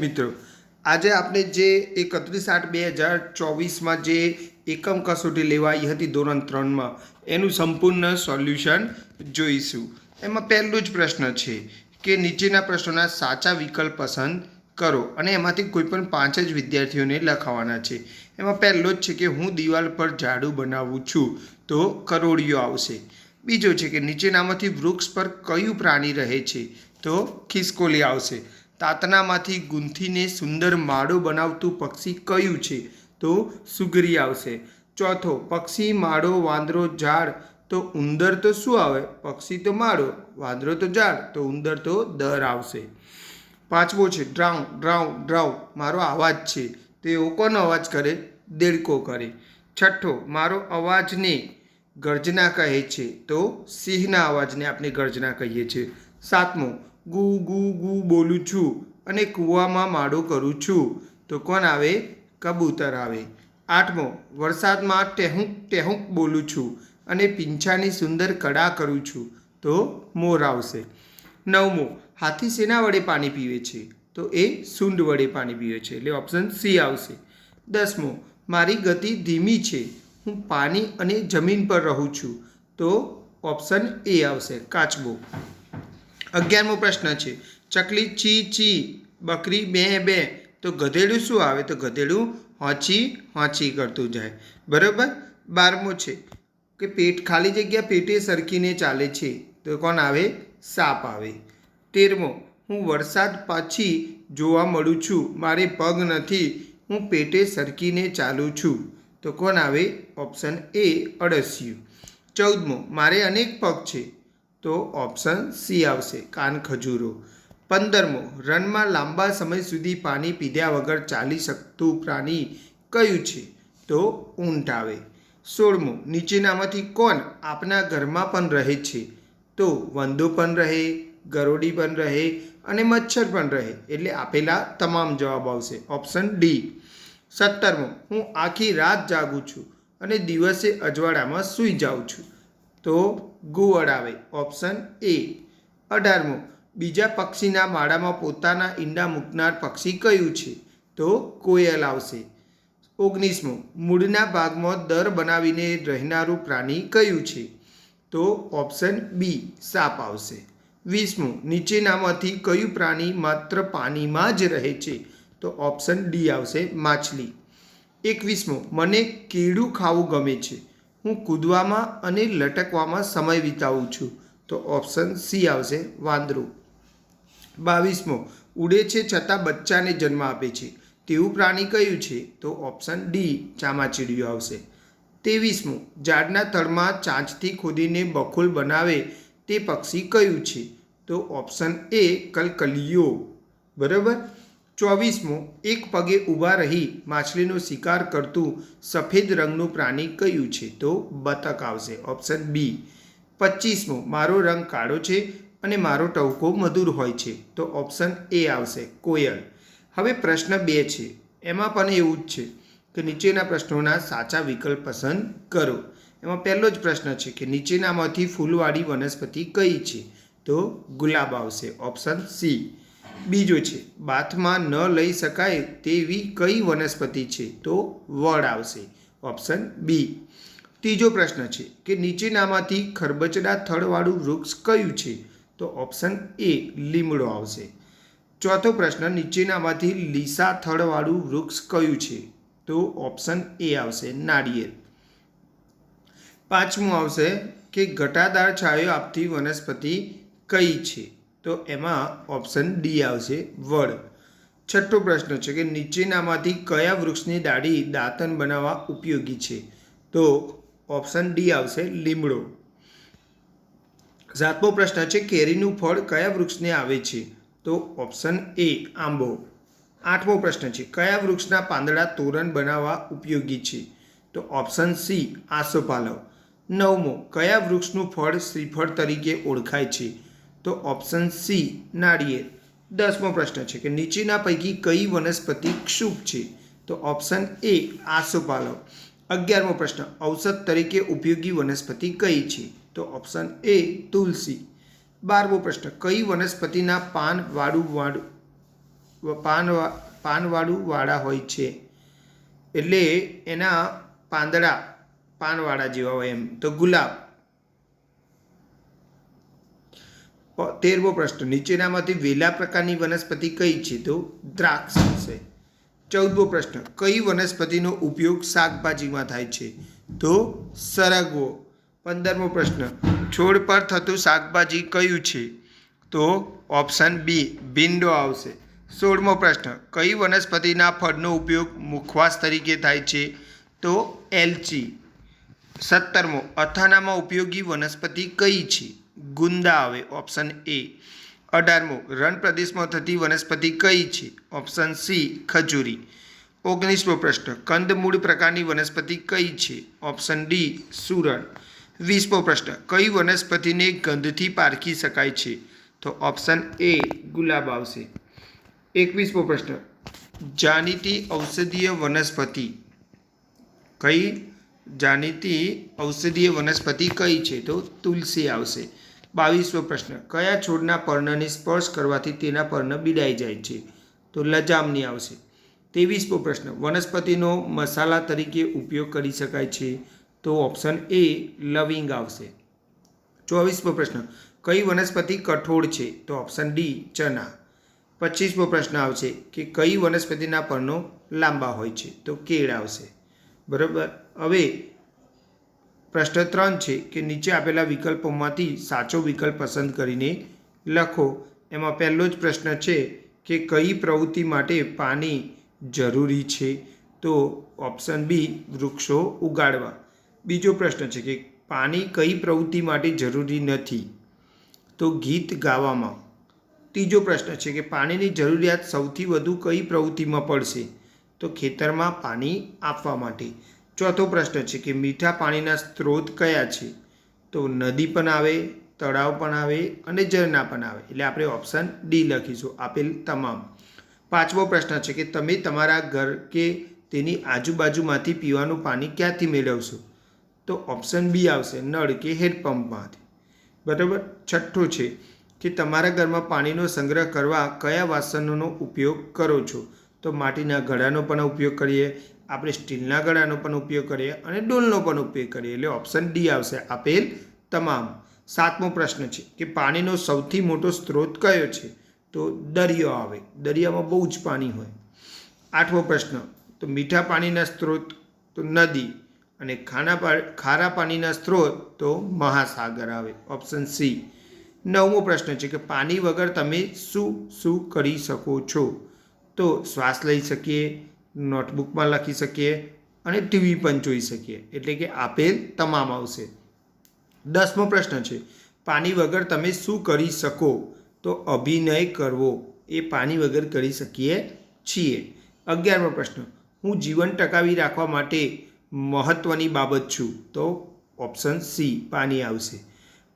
મિત્રો, આજે આપણે જે 31/8/2024માં જે એકમ કસોટી લેવાઈ હતી ધોરણ 3માં એનું સંપૂર્ણ સોલ્યુશન જોઈશું. એમાં પહેલો જ પ્રશ્ન છે કે નીચેના પ્રશ્નોના સાચા વિકલ્પ પસંદ કરો અને એમાંથી કોઈ પણ 5 જ વિદ્યાર્થીઓને લખાવવાના છે. એમાં પહેલો જ છે કે હું દિવાલ પર ઝાડુ બનાવું છું, તો કરોળિયો આવશે. બીજો છે કે નીચેનામાંથી વૃક્ષ પર કયું પ્રાણી રહે છે, તો ખિસકોલી આવશે. તાતણામાંથી ગૂંથીને સુંદર માળો બનાવતું પક્ષી કયું છે, તો સુગરી આવશે. ચોથો, પક્ષી, માળો, વાંદરો, ઝાડ, તો ઉંદર તો શું આવે? પક્ષી તો માળો, વાંદરો તો ઝાડ, તો ઉંદર તો દર આવશે. પાંચમો છે ડ્રાઉ ડ્રાઉ ડ્રાઉ, મારો અવાજ છે, તો એવો કોનો અવાજ કરે? દેડકો કરે. છઠ્ઠો, મારો અવાજને ગર્જના કહે છે, તો સિંહના અવાજને આપણે ગર્જના કહીએ છીએ. સાતમો, ગુ ગુ ગુ બોલું છું અને કૂવામાં માળો કરું છું, તો કોણ આવે? કબૂતર આવે. આઠમો, વરસાદમાં ટેહુંક ટેહુંક બોલું છું અને પીંછાની સુંદર કળા કરું છું, તો મોર આવશે. નવમો, હાથી શેના વડે પાણી પીવે છે, તો એ સૂંઢ વડે પાણી પીવે છે, એટલે ઓપ્શન સી આવશે. દસમો, મારી ગતિ ધીમી છે, હું પાણી અને જમીન પર રહું છું, તો ઓપ્શન એ આવશે, કાચબો. 11મો પ્રશ્ન છે ચકલી ચી ચી, બકરી બે બે, તો ગધેડું શું આવે? તો ગધેડું હોંચી હોંચી કરતું જાય. બરાબર. 12મો છે કે પેટ ખાલી જગ્યા પેટે સરકીને ચાલે છે, તો કોણ આવે? સાપ આવે. 13મો, હું વરસાદ પછી જોવા મળું છું, મારે પગ નથી, હું પેટે સરકીને ચાલું છું, તો કોણ આવે? Option A, અળસિયું. 14મો, મારે અનેક પગ છે, તો ઓપ્શન સી આવશે, કાન ખજૂરો. 15મો, રનમાં લાંબા સમય સુધી પાણી પીધા વગર ચાલી શકતું પ્રાણી કયું છે, તો ઊંટ આવે. 16મો, નીચેનામાંથી કોણ આપના ઘરમાં પણ રહે છે, તો વંદો પણ રહે, ગરોળી પણ રહે અને મચ્છર પણ રહે, એટલે આપેલા તમામ જવાબ આવશે, ઓપ્શન ડી. 17મો, હું આખી રાત જાગું છું અને દિવસે અજવાળામાં સૂઈ જાઉં છું, તો ઘુવડ આવે, ઓપ્શન એ. 18મો, બીજા પક્ષીના માળામાં પોતાના ઈંડા મૂકનાર પક્ષી કયું છે, તો કોયલ આવશે. 19મો, મૂળના ભાગમાં દર બનાવીને રહેનારું પ્રાણી કયું છે, તો ઓપ્શન બી, સાપ આવશે. 20મો, નીચેનામાંથી કયું પ્રાણી માત્ર પાણીમાં જ રહે છે, તો ઓપ્શન ડી આવશે, માછલી. 21મો, મને કેળું ખાવું ગમે છે, હું કૂદવામાં અને લટકવામાં સમય વિતાવું છું, તો ઓપ્શન સી આવશે, વાંદરું. 22મો, ઉડે છે છતાં બચ્ચાને જન્મ આપે છે, તેવું પ્રાણી કયું છે, તો ઓપ્શન ડી, ચામાચીડિયું આવશે. 23મો, ઝાડના તળમાં ચાંચથી ખોદીને બખોલ બનાવે તે પક્ષી કયું છે, તો ઓપ્શન એ, કલકલિયો. બરાબર. 24મો, એક પગે ઊભા રહી માછલીનો શિકાર કરતું સફેદ રંગનું પ્રાણી કયું છે, તો બતક આવશે, ઓપ્શન બી. 25મો, મારો રંગ કાળો છે અને મારો ટહુકો મધુર હોય છે, તો ઓપ્શન એ આવશે, કોયલ. હવે પ્રશ્ન 2 છે, એમાં પણ એવું જ છે કે નીચેના પ્રશ્નોના સાચા વિકલ્પ પસંદ કરો. એમાં પહેલો જ પ્રશ્ન છે કે નીચેનામાંથી ફૂલવાળી વનસ્પતિ કઈ છે, તો ગુલાબ આવશે, ઓપ્શન સી. બીજો છે બાથમાં ન લઈ શકાય તેવી કઈ વનસ્પતિ છે, તો વડ આવશે, ઓપ્શન બી. ત્રીજો પ્રશ્ન છે કે નીચેનામાંથી ખરબચડા થડવાળું વૃક્ષ કયું છે, તો ઓપ્શન એ, લીમડો આવશે. ચોથો પ્રશ્ન, નીચેનામાંથી લીસા થડવાળું વૃક્ષ કયું છે, તો ઓપ્શન એ આવશે, નાળિયેર. પાંચમું આવશે કે ઘટાદાર છાંયો આપતી વનસ્પતિ કઈ છે, તો એમાં ઓપ્શન ડી આવશે, વડ. છઠ્ઠો પ્રશ્ન છે કે નીચેનામાંથી કયા વૃક્ષની ડાળી દાંતણ બનાવવા ઉપયોગી છે, તો ઓપ્શન ડી આવશે, લીમડો. સાતમો પ્રશ્ન છે કેરીનું ફળ કયા વૃક્ષને આવે છે, તો ઓપ્શન એ, આંબો. આઠમો પ્રશ્ન છે કયા વૃક્ષના પાંદડા તોરણ બનાવવા ઉપયોગી છે, તો ઓપ્શન સી, આસોપાલવ. નવમો, કયા વૃક્ષનું ફળ શ્રીફળ તરીકે ઓળખાય છે, તો ઓપ્શન સી, નાળિયેર. 10મો પ્રશ્ન છે કે નીચેના પૈકી કઈ વનસ્પતિ ક્ષુપ છે, તો ઓપ્શન એ, આસોપાલવ. 11મો પ્રશ્ન, ઔષધ તરીકે ઉપયોગી વનસ્પતિ કઈ છે, તો ઓપ્શન એ, તુલસી. 12મો પ્રશ્ન, કઈ વનસ્પતિના પાન વાળું પાનવાળું વાળા હોય છે, એટલે એના પાંદડા પાનવાળા જેવા હોય એમ. તો ગુલાબ. 13મો પ્રશ્ન, નીચેનામાંથી વેલા પ્રકારની વનસ્પતિ કઈ છે? તો દ્રાક્ષ છે. 14મો પ્રશ્ન, કઈ વનસ્પતિનો ઉપયોગ શાકભાજીમાં થાય છે? તો સરગવો. 15મો પ્રશ્ન, છોડ પર થતું શાકભાજી કયું છે? તો ઓપ્શન બી ભીંડો આવશે. 16મો પ્રશ્ન, કઈ વનસ્પતિના ફળનો ઉપયોગ મુખવાસ તરીકે થાય છે? તો એલચી. 17મો, અથાણામાં ઉપયોગી વનસ્પતિ કઈ છે? ગુંદા આવે, ઓપ્શન એ. 18મો, રણ પ્રદેશમાં થતી વનસ્પતિ કઈ છે? Option C ખજૂરી. 19મો પ્રશ્ન, કંદમૂળ પ્રકારની વનસ્પતિ કઈ છે? Option D સુરણ. 20મો પ્રશ્ન, કઈ વનસ્પતિને ગંધથી પારખી શકાય છે? તો ઓપ્શન એ ગુલાબ આવશે. 21મો પ્રશ્ન, જાણીતી ઔષધીય વનસ્પતિ કઈ? જાણીતી ઔષધીય વનસ્પતિ કઈ છે? તો તુલસી આવશે. 22મો પ્રશ્ન, કયા છોડના પર્ણને સ્પર્શ કરવાથી તેના પર્ણ બીડાઈ જાય છે? તો લજામની આવશે. 23મો પ્રશ્ન, વનસ્પતિનો મસાલા તરીકે ઉપયોગ કરી શકાય છે? તો ઓપ્શન એ લવિંગ આવશે. 24મો પ્રશ્ન, કઈ વનસ્પતિ કઠોળ છે? તો ઓપ્શન ડી ચના. 25મો પ્રશ્ન આવશે કે કઈ વનસ્પતિના પર્ણો લાંબા હોય છે? તો કેળ આવશે. બરાબર. હવે પ્રશ્ન 3 છે કે નીચે આપેલા વિકલ્પોમાંથી સાચો વિકલ્પ પસંદ કરીને લખો. એમાં પહેલો જ પ્રશ્ન છે કે કઈ પ્રવૃત્તિ માટે પાણી જરૂરી છે? તો ઓપ્શન બી વૃક્ષો ઉગાડવા. બીજો પ્રશ્ન છે કે પાણી કઈ પ્રવૃત્તિ માટે જરૂરી નથી? તો ગીત ગાવામાં. ત્રીજો પ્રશ્ન છે કે પાણીની જરૂરિયાત સૌથી વધુ કઈ પ્રવૃત્તિમાં પડશે? તો ખેતરમાં પાણી આપવા માટે. ચોથો પ્રશ્ન છે કે મીઠા પાણીના સ્ત્રોત કયા છે? તો નદી પણ આવે, તળાવ પણ આવે અને ઝરણા પણ આવે, એટલે આપણે ઓપ્શન ડી લખીશું, આપેલ તમામ. પાંચમો પ્રશ્ન છે કે તમે તમારા ઘર કે તેની આજુબાજુમાંથી પીવાનું પાણી ક્યાંથી મેળવશો? તો ઓપ્શન બી આવશે, નળ કે હેન્ડપંપમાંથી. બરાબર. છઠ્ઠો છે કે તમારા ઘરમાં પાણીનો સંગ્રહ કરવા કયા વાસણોનો ઉપયોગ કરો છો? તો માટીના ઘડાનો પણ ઉપયોગ કરીએ, આપણે સ્ટીલના ઘડાનો પણ ઉપયોગ કરીએ અને ડોલનો પણ ઉપયોગ કરીએ, એટલે ઓપ્શન ડી આવશે, આપેલ તમામ. સાતમો પ્રશ્ન છે કે પાણીનો સૌથી મોટો સ્ત્રોત કયો છે? તો દરિયો આવે, દરિયામાં બહુ જ પાણી હોય. આઠમો પ્રશ્ન, તો મીઠા પાણીના સ્ત્રોત તો નદી અને ખારા પાણીના સ્ત્રોત તો મહાસાગર આવે, ઓપ્શન સી. નવમો પ્રશ્ન છે કે પાણી વગર તમે શું શું કરી શકો છો? તો શ્વાસ લઈ શકીએ, નોટબુકમાં લખી શકીએ અને ટીવી પણ જોઈ શકીએ, એટલે કે આપેલ તમામ આવશે. 10મો પ્રશ્ન છે પાણી વગર તમે શું કરી શકો? તો અભિનય કરવો, એ પાણી વગર કરી શકીએ છીએ. 11મો પ્રશ્ન, હું જીવન ટકાવી રાખવા માટે મહત્ત્વની બાબત છું? તો ઓપ્શન સી પાણી આવશે.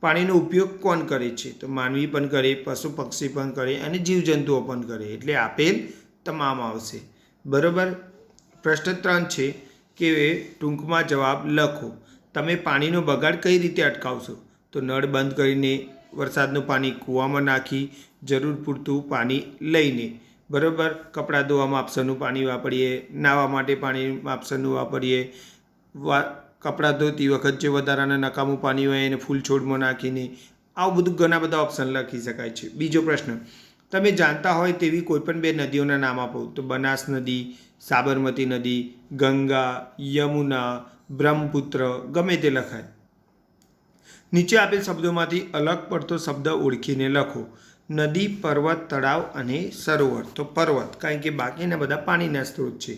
પાણીનો ઉપયોગ કોણ કરે છે? તો માનવી પણ કરે, પશુ પક્ષી પણ કરે અને જીવજંતુઓ પણ કરે, એટલે આપેલ તમામ આવશે. બરાબર. પ્રશ્ન 3 છે કે ટૂંકમાં જવાબ લખો. તમે પાણીનો બગાડ કઈ રીતે અટકાવશો? તો નળ બંધ કરીને, વરસાદનું પાણી કૂવામાં નાખી, જરૂર પૂરતું પાણી લઈને. બરાબર. કપડાં ધોવા માપસરનું પાણી વાપરીએ, નાહવા માટે પાણી માપસરનું વાપરીએ, કપડાં ધોતી વખત જે વધારાના નકામું પાણી હોય એને ફૂલ છોડમાં નાખીને, આવું બધું ઘણા બધા ઓપ્શન લખી શકાય છે. બીજો પ્રશ્ન, તમે જાણતા હોય તેવી કોઈપણ બે નદીઓના નામ આપો. તો બનાસ નદી, સાબરમતી નદી, ગંગા, યમુના, બ્રહ્મપુત્ર, ગમે તે લખાય. નીચે આપેલ શબ્દોમાંથી અલગ પડતો શબ્દ ઓળખીને લખો. નદી, પર્વત, તળાવ અને સરોવર. તો પર્વત, કારણ કે બાકીના બધા પાણીના સ્ત્રોત છે.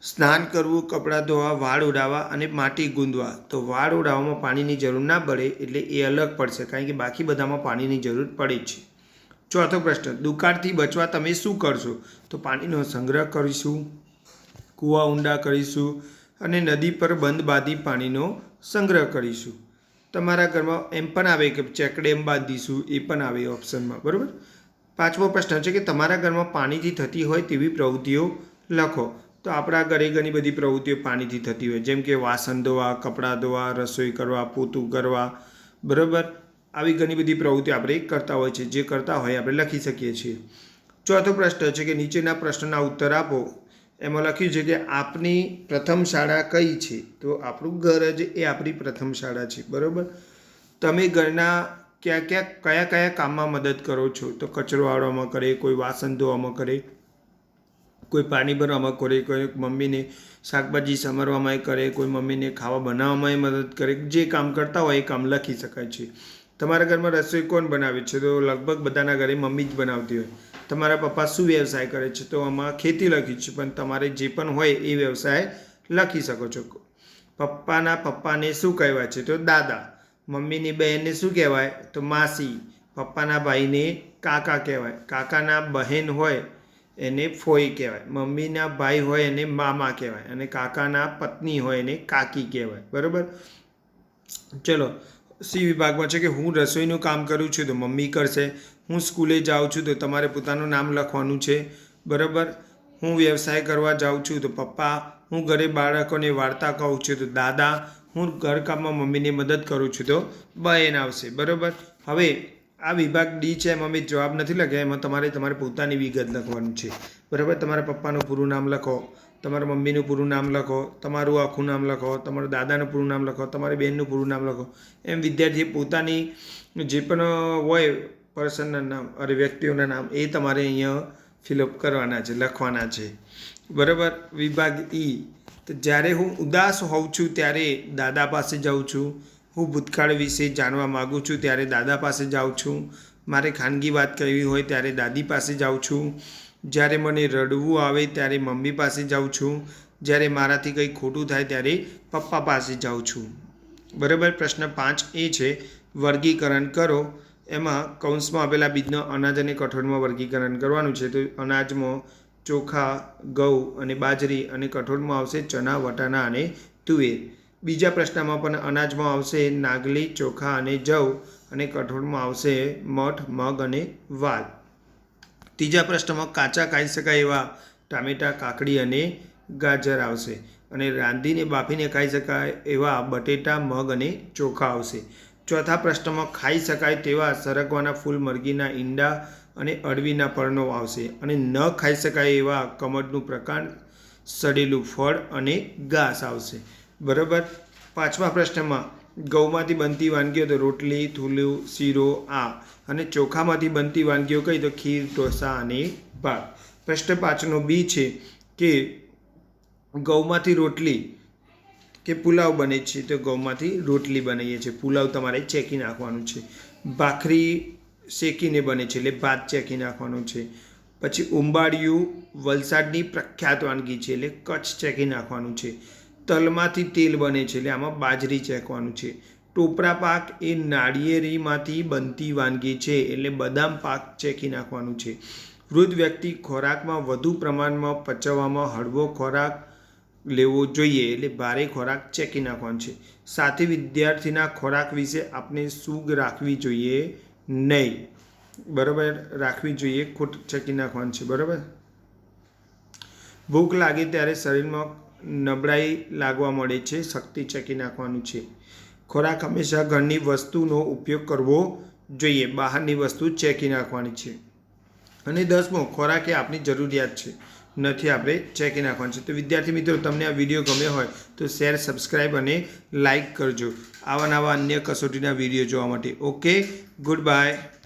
સ્નાન કરવું, કપડાં ધોવા, વાળ ઉડાવવા અને માટી ગુંદવા. તો વાળ ઉડાવવામાં પાણીની જરૂર ના પડે, એટલે એ અલગ પડશે, કારણ કે બાકી બધામાં પાણીની જરૂર પડે છે. ચોથો પ્રશ્ન, દુકાળથી બચવા તમે શું કરશો? તો પાણીનો સંગ્રહ કરીશું, કૂવા ઊંડા કરીશું અને નદી પર બંધ બાંધી પાણીનો સંગ્રહ કરીશું. તમારા ઘરમાં એમ પણ આવે કે ચેકડેમ બાંધીશું, એ પણ આવે ઓપ્શનમાં. બરાબર. પાંચમો પ્રશ્ન છે કે તમારા ઘરમાં પાણીથી થતી હોય તેવી પ્રવૃત્તિઓ લખો. તો આપણા ઘરે ઘણી બધી પ્રવૃત્તિઓ પાણીથી થતી હોય, જેમ કે વાસણ ધોવા, કપડાં ધોવા, રસોઈ કરવા, પોતું કરવા. બરાબર. આવી ઘણી બધી પ્રવૃત્તિઓ આપણે કરતા હોય છે, જે કરતા હોય આપણે લખી શકીએ છીએ. ચોથો પ્રશ્ન છે કે નીચેના પ્રશ્નના ઉત્તર આપો. એમાં લખ્યું છે કે આપની પ્રથમ શાળા કઈ છે? તો આપણું ઘર જ એ આપણી પ્રથમ શાળા છે. બરાબર. તમે ઘરના કયા કયા કામમાં મદદ કરો છો? તો કચરો વાળવામાં કરે, કોઈ વાસણ ધોવામાં કરે, કોઈ પાણી ભરવામાં કરે, કોઈ મમ્મીને શાકભાજી સમારવામાં કરે, કોઈ મમ્મીને ખાવા બનાવવામાં મદદ કરે. જે કામ કરતા હોય એ કામ લખી શકાય છે. તમારા ઘરમાં રસોઈ કોણ બનાવે છે? તો લગભગ બધાના ઘરે મમ્મી જ બનાવતી હોય. તમારા પપ્પા શું વ્યવસાય કરે છે? તો આમાં ખેતી લખી છે, પણ તમારે જે પણ હોય એ વ્યવસાય લખી શકો છો. પપ્પાના પપ્પાને શું કહેવાય છે? તો દાદા. મમ્મીની બહેનને શું કહેવાય? તો માસી. પપ્પાના ભાઈને કાકા કહેવાય. કાકાના બહેન હોય એને ફોઈ કહેવાય. મમ્મીના ભાઈ હોય એને મામા કહેવાય. અને કાકાના પત્ની હોય એને કાકી કહેવાય. બરાબર. ચલો, સી વિભાગમાં છે કે હું રસોઈનું કામ કરું છું તો મમ્મી કરશે. હું સ્કૂલે જાઉં છું તો તમારે પોતાનું નામ લખવાનું છે. બરાબર. હું વ્યવસાય કરવા જાઉં છું તો પપ્પા. હું ઘરે બાળકોને વાર્તા કહું છું તો દાદા. હું ઘરકામમાં મમ્મીને મદદ કરું છું તો બહેન આવશે. બરાબર. હવે આ વિભાગ ડી છે, એમાં મેં જવાબ નથી લખ્યા. એમાં તમારે પોતાની વિગત લખવાનું છે. બરાબર. તમારા પપ્પાનું પૂરું નામ લખો, તમારા મમ્મીનું પૂરું નામ લખો, તમારું આખું નામ લખો, તમારા દાદાનું પૂરું નામ લખો, તમારી બહેનનું પૂરું નામ લખો. એમ વિદ્યાર્થીએ પોતાની જે પણ હોય પર્સનના નામ વ્યક્તિઓના નામ એ તમારે અહીંયા ફિલઅપ કરવાના છે, લખવાના છે. બરાબર. વિભાગ ઈ. તો જ્યારે હું ઉદાસ હોઉં છું ત્યારે દાદા પાસે જાઉં છું. હું ભૂતકાળ વિશે જાણવા માગું છું ત્યારે દાદા પાસે જાઉં છું. મારે ખાનગી વાત કરવી હોય ત્યારે દાદી પાસે જાઉં છું. જ્યારે મને રડવું આવે ત્યારે મમ્મી પાસે જાઉં છું. જ્યારે મારાથી કંઈ ખોટું થાય ત્યારે પપ્પા પાસે જાઉં છું. બરાબર. પ્રશ્ન 5 એ છે વર્ગીકરણ કરો. એમાં કૌંસમાં આપેલા બીજનો અનાજ અને કઠોળમાં વર્ગીકરણ કરવાનું છે. તો અનાજમાં ચોખા, ઘઉં અને બાજરી, અને કઠોળમાં આવશે ચણા, વટાણા અને તુવેર. બીજા પ્રશ્નમાં પણ અનાજમાં આવશે નાગલી, ચોખા અને જવ, અને કઠોળમાં આવશે મઠ, મગ અને વાલ. ત્રીજા પ્રશ્નમાં કાચા ખાઈ શકાય એવા ટામેટાં, કાકડી અને ગાજર આવશે. અને રાંધીને બાફીને ખાઈ શકાય એવા બટેટા, મગ અને ચોખા આવશે. ચોથા પ્રશ્નમાં ખાઈ શકાય તેવા સરગવાના ફૂલ, મરઘીના ઈંડા અને અળવીના પર્ણો આવશે. અને ન ખાઈ શકાય એવા કમળનું પ્રકાંડ, સડેલું ફળ અને ઘાસ આવશે. બરાબર. પાંચમા પ્રશ્નમાં ઘઉંમાંથી બનતી વાનગીઓ તો રોટલી, થૂલું, શીરો, આ. અને ચોખામાંથી બનતી વાનગીઓ કઈ? તો ખીર, ઢોસા અને ભાત. પ્રશ્ન 5નો બી છે કે ઘઉંમાંથી રોટલી કે પુલાવ બને છે? તો ઘઉંમાંથી રોટલી બનાવીએ છીએ. પુલાવ તમારે ચેકી નાખવાનું છે. ભાખરી શેકીને બને છે એટલે ભાત ચેકી નાખવાનું છે. પછી ઉંબાડિયું વલસાડની પ્રખ્યાત વાનગી છે એટલે કચ્છ ચેકી નાખવાનું છે. તલમાંથી તેલ બને છે એટલે આમાં બાજરી ચેકવાનું છે. ટોપરા પાક એ નાળિયેરીમાંથી બનતી વાનગી છે એટલે બદામ પાક ચેકી નાખવાનું છે. વૃદ્ધ વ્યક્તિ ખોરાકમાં વધુ પ્રમાણમાં પચવવામાં હળવો ખોરાક લેવો જોઈએ એટલે ભારે ખોરાક ચેકી નાખવાનો છે. સાથે વિદ્યાર્થીના ખોરાક વિશે આપણે સૂગ રાખવી જોઈએ નહીં. બરાબર. રાખવી જોઈએ, ખોટ ચેકી નાખવાનું છે. બરાબર. ભૂખ લાગે ત્યારે શરીરમાં નબળાઈ લાગવા મળે છે, શક્તિ ચેકી નાખવાનું છે. ખોરાક હંમેશા ઘરની વસ્તુનો ઉપયોગ કરવો જોઈએ, બહારની વસ્તુ ચેકી નાખવાની છે. અને 10મો ખોરાક એ આપણી જરૂરિયાત છે, નથી આપણે ચેકી નાખવાનું છે. તો વિદ્યાર્થી મિત્રો, તમને આ વિડીયો ગમ્યો હોય તો શેર, સબસ્ક્રાઈબ અને લાઇક કરજો આવા નવા અન્ય કસોટીના વિડીયો જોવા માટે. Okay, good bye.